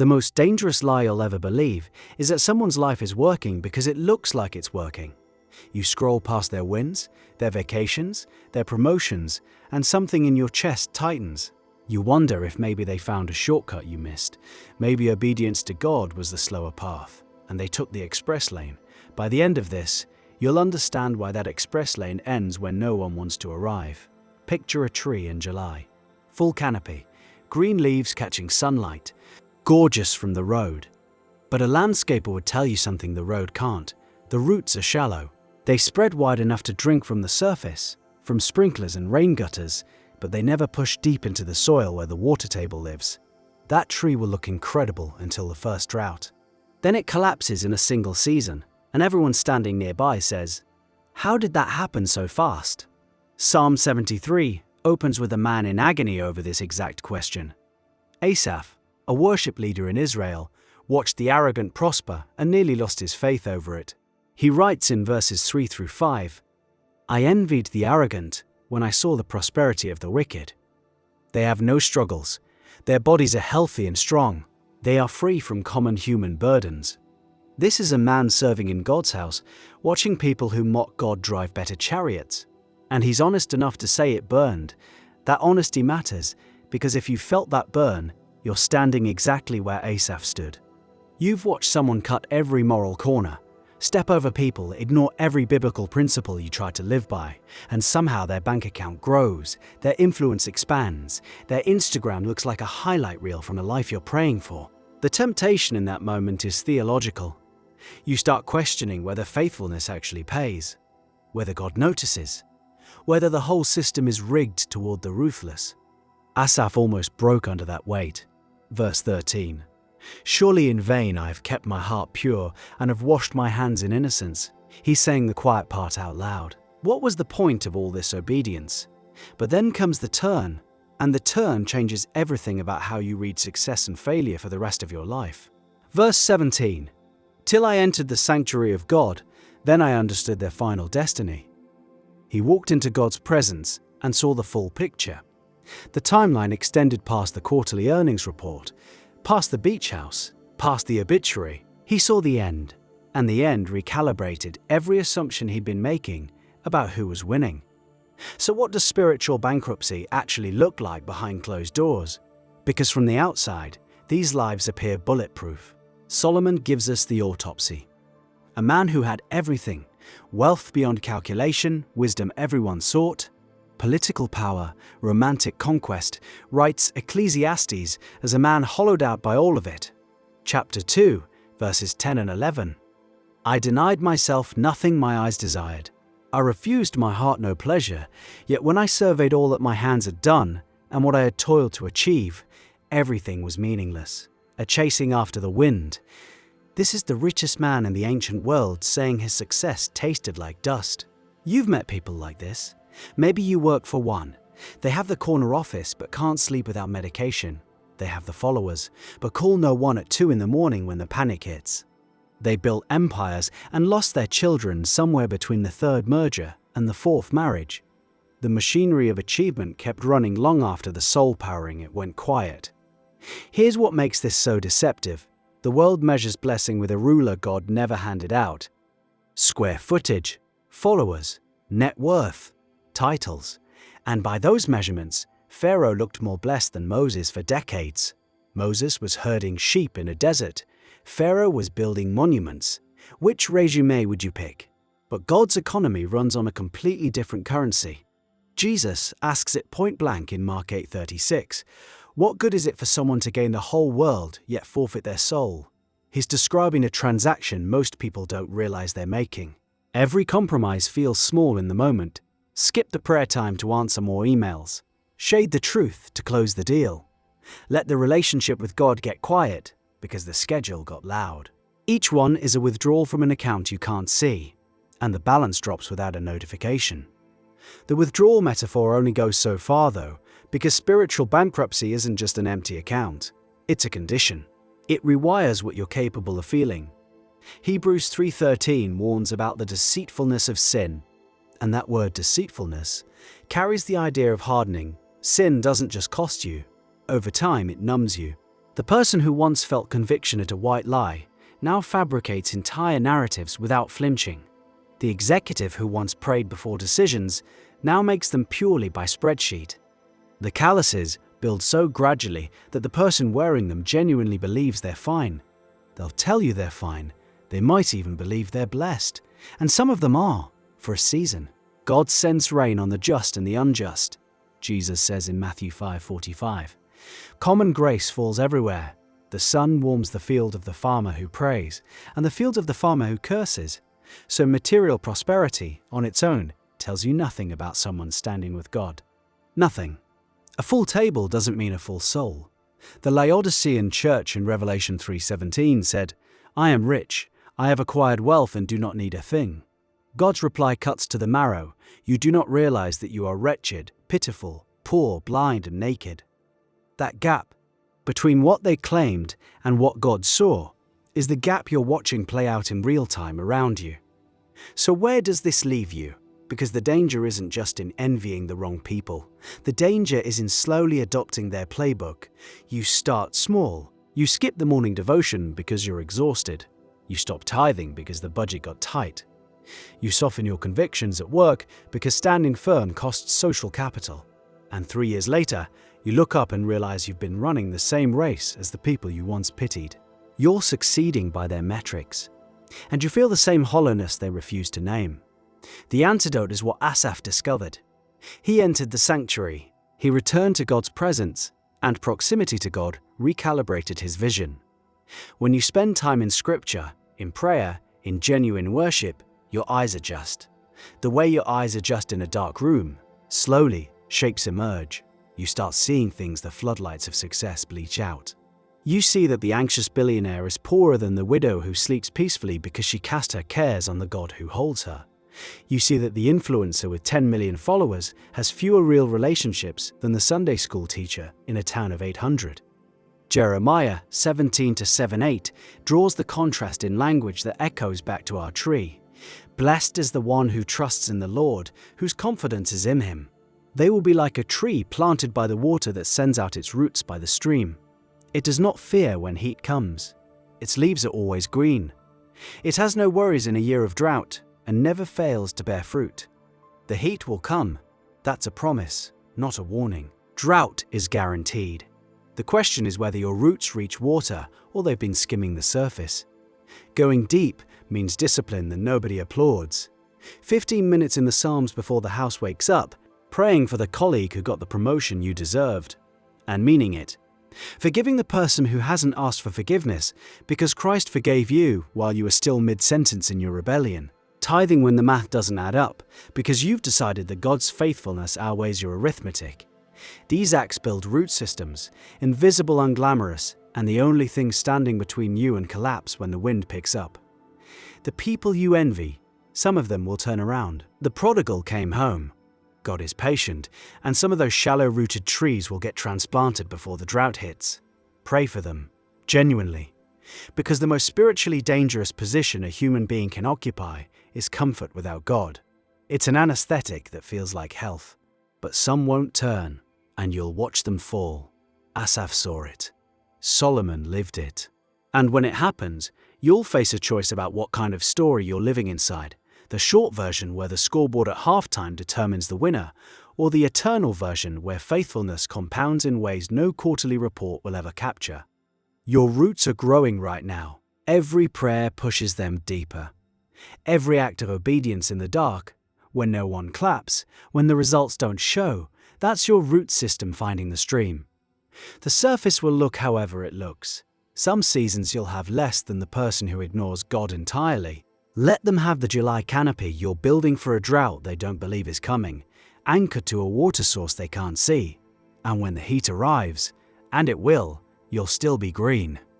The most dangerous lie you'll ever believe is that someone's life is working because it looks like it's working. You scroll past their wins, their vacations, their promotions, and something in your chest tightens. You wonder if maybe they found a shortcut you missed. Maybe obedience to God was the slower path, and they took the express lane. By the end of this, you'll understand why that express lane ends when no one wants to arrive. Picture a tree in July. Full canopy, green leaves catching sunlight, gorgeous from the road. But a landscaper would tell you something the road can't. The roots are shallow. They spread wide enough to drink from the surface, from sprinklers and rain gutters, but they never push deep into the soil where the water table lives. That tree will look incredible until the first drought. Then it collapses in a single season, and everyone standing nearby says, "How did that happen so fast?" Psalm 73 opens with a man in agony over this exact question. Asaph, a worship leader in Israel, watched the arrogant prosper and nearly lost his faith over it. He writes in verses 3 through 5, "I envied the arrogant when I saw the prosperity of the wicked. They have no struggles. Their bodies are healthy and strong. They are free from common human burdens." This is a man serving in God's house, watching people who mock God drive better chariots. And he's honest enough to say it burned. That honesty matters, because if you felt that burn, you're standing exactly where Asaph stood. You've watched someone cut every moral corner, step over people, ignore every biblical principle you try to live by, and somehow their bank account grows, their influence expands, their Instagram looks like a highlight reel from a life you're praying for. The temptation in that moment is theological. You start questioning whether faithfulness actually pays, whether God notices, whether the whole system is rigged toward the ruthless. Asaph almost broke under that weight. Verse 13. "Surely in vain I have kept my heart pure and have washed my hands in innocence." He's saying the quiet part out loud. What was the point of all this obedience? But then comes the turn, and the turn changes everything about how you read success and failure for the rest of your life. Verse 17. "Till I entered the sanctuary of God, then I understood their final destiny." He walked into God's presence and saw the full picture. The timeline extended past the quarterly earnings report, past the beach house, past the obituary. He saw the end, and the end recalibrated every assumption he'd been making about who was winning. So what does spiritual bankruptcy actually look like behind closed doors? Because from the outside, these lives appear bulletproof. Solomon gives us the autopsy. A man who had everything, wealth beyond calculation, wisdom everyone sought, political power, romantic conquest, writes Ecclesiastes as a man hollowed out by all of it. Chapter 2, verses 10 and 11. "I denied myself nothing my eyes desired. I refused my heart no pleasure, yet when I surveyed all that my hands had done, and what I had toiled to achieve, everything was meaningless, a chasing after the wind." This is the richest man in the ancient world saying his success tasted like dust. You've met people like this. Maybe you work for one. They have the corner office but can't sleep without medication. They have the followers, but call no one at 2 in the morning when the panic hits. They built empires and lost their children somewhere between the 3rd merger and the 4th marriage. The machinery of achievement kept running long after the soul powering it went quiet. Here's what makes this so deceptive. The world measures blessing with a ruler God never handed out. Square footage, followers, net worth, titles. And by those measurements, Pharaoh looked more blessed than Moses for decades. Moses was herding sheep in a desert. Pharaoh was building monuments. Which resume would you pick? But God's economy runs on a completely different currency. Jesus asks it point blank in Mark 8:36. What good is it for someone to gain the whole world yet forfeit their soul? He's describing a transaction most people don't realize they're making. Every compromise feels small in the moment. Skip the prayer time to answer more emails. Shade the truth to close the deal. Let the relationship with God get quiet because the schedule got loud. Each one is a withdrawal from an account you can't see, and the balance drops without a notification. The withdrawal metaphor only goes so far though, because spiritual bankruptcy isn't just an empty account. It's a condition. It rewires what you're capable of feeling. Hebrews 3:13 warns about the deceitfulness of sin. And that word deceitfulness carries the idea of hardening. Sin doesn't just cost you. Over time, it numbs you. The person who once felt conviction at a white lie now fabricates entire narratives without flinching. The executive who once prayed before decisions now makes them purely by spreadsheet. The calluses build so gradually that the person wearing them genuinely believes they're fine. They'll tell you they're fine. They might even believe they're blessed. And some of them are, for a season. God sends rain on the just and the unjust, Jesus says in Matthew 5:45. Common grace falls everywhere. The sun warms the field of the farmer who prays, and the field of the farmer who curses. So material prosperity, on its own, tells you nothing about someone standing with God. Nothing. A full table doesn't mean a full soul. The Laodicean church in Revelation 3:17 said, "I am rich, I have acquired wealth and do not need a thing." God's reply cuts to the marrow. You do not realize that you are wretched, pitiful, poor, blind, and naked. That gap between what they claimed and what God saw is the gap you're watching play out in real time around you. So where does this leave you? Because the danger isn't just in envying the wrong people. The danger is in slowly adopting their playbook. You start small. You skip the morning devotion because you're exhausted. You stop tithing because the budget got tight. You soften your convictions at work because standing firm costs social capital. And 3 years later, you look up and realize you've been running the same race as the people you once pitied. You're succeeding by their metrics. And you feel the same hollowness they refuse to name. The antidote is what Asaph discovered. He entered the sanctuary. He returned to God's presence, and proximity to God recalibrated his vision. When you spend time in scripture, in prayer, in genuine worship, your eyes adjust. The way your eyes adjust in a dark room, slowly, shapes emerge. You start seeing things the floodlights of success bleach out. You see that the anxious billionaire is poorer than the widow who sleeps peacefully because she cast her cares on the God who holds her. You see that the influencer with 10 million followers has fewer real relationships than the Sunday school teacher in a town of 800. Jeremiah 17-7-8 draws the contrast in language that echoes back to our tree. Blessed is the one who trusts in the Lord, whose confidence is in him. They will be like a tree planted by the water that sends out its roots by the stream. It does not fear when heat comes. Its leaves are always green. It has no worries in a year of drought and never fails to bear fruit. The heat will come. That's a promise, not a warning. Drought is guaranteed. The question is whether your roots reach water or they've been skimming the surface. Going deep means discipline that nobody applauds. 15 minutes in the Psalms before the house wakes up, praying for the colleague who got the promotion you deserved, and meaning it. Forgiving the person who hasn't asked for forgiveness because Christ forgave you while you were still mid-sentence in your rebellion. Tithing when the math doesn't add up because you've decided that God's faithfulness outweighs your arithmetic. These acts build root systems, invisible, unglamorous, and the only thing standing between you and collapse when the wind picks up. The people you envy, some of them will turn around. The prodigal came home. God is patient, and some of those shallow-rooted trees will get transplanted before the drought hits. Pray for them, genuinely, because the most spiritually dangerous position a human being can occupy is comfort without God. It's an anesthetic that feels like health, but some won't turn, and you'll watch them fall. Asaph saw it. Solomon lived it. And when it happens, you'll face a choice about what kind of story you're living inside. The short version where the scoreboard at halftime determines the winner, or the eternal version where faithfulness compounds in ways no quarterly report will ever capture. Your roots are growing right now. Every prayer pushes them deeper. Every act of obedience in the dark, when no one claps, when the results don't show, that's your root system finding the stream. The surface will look however it looks. Some seasons you'll have less than the person who ignores God entirely. Let them have the July canopy you're building for a drought they don't believe is coming, anchored to a water source they can't see. And when the heat arrives, and it will, you'll still be green.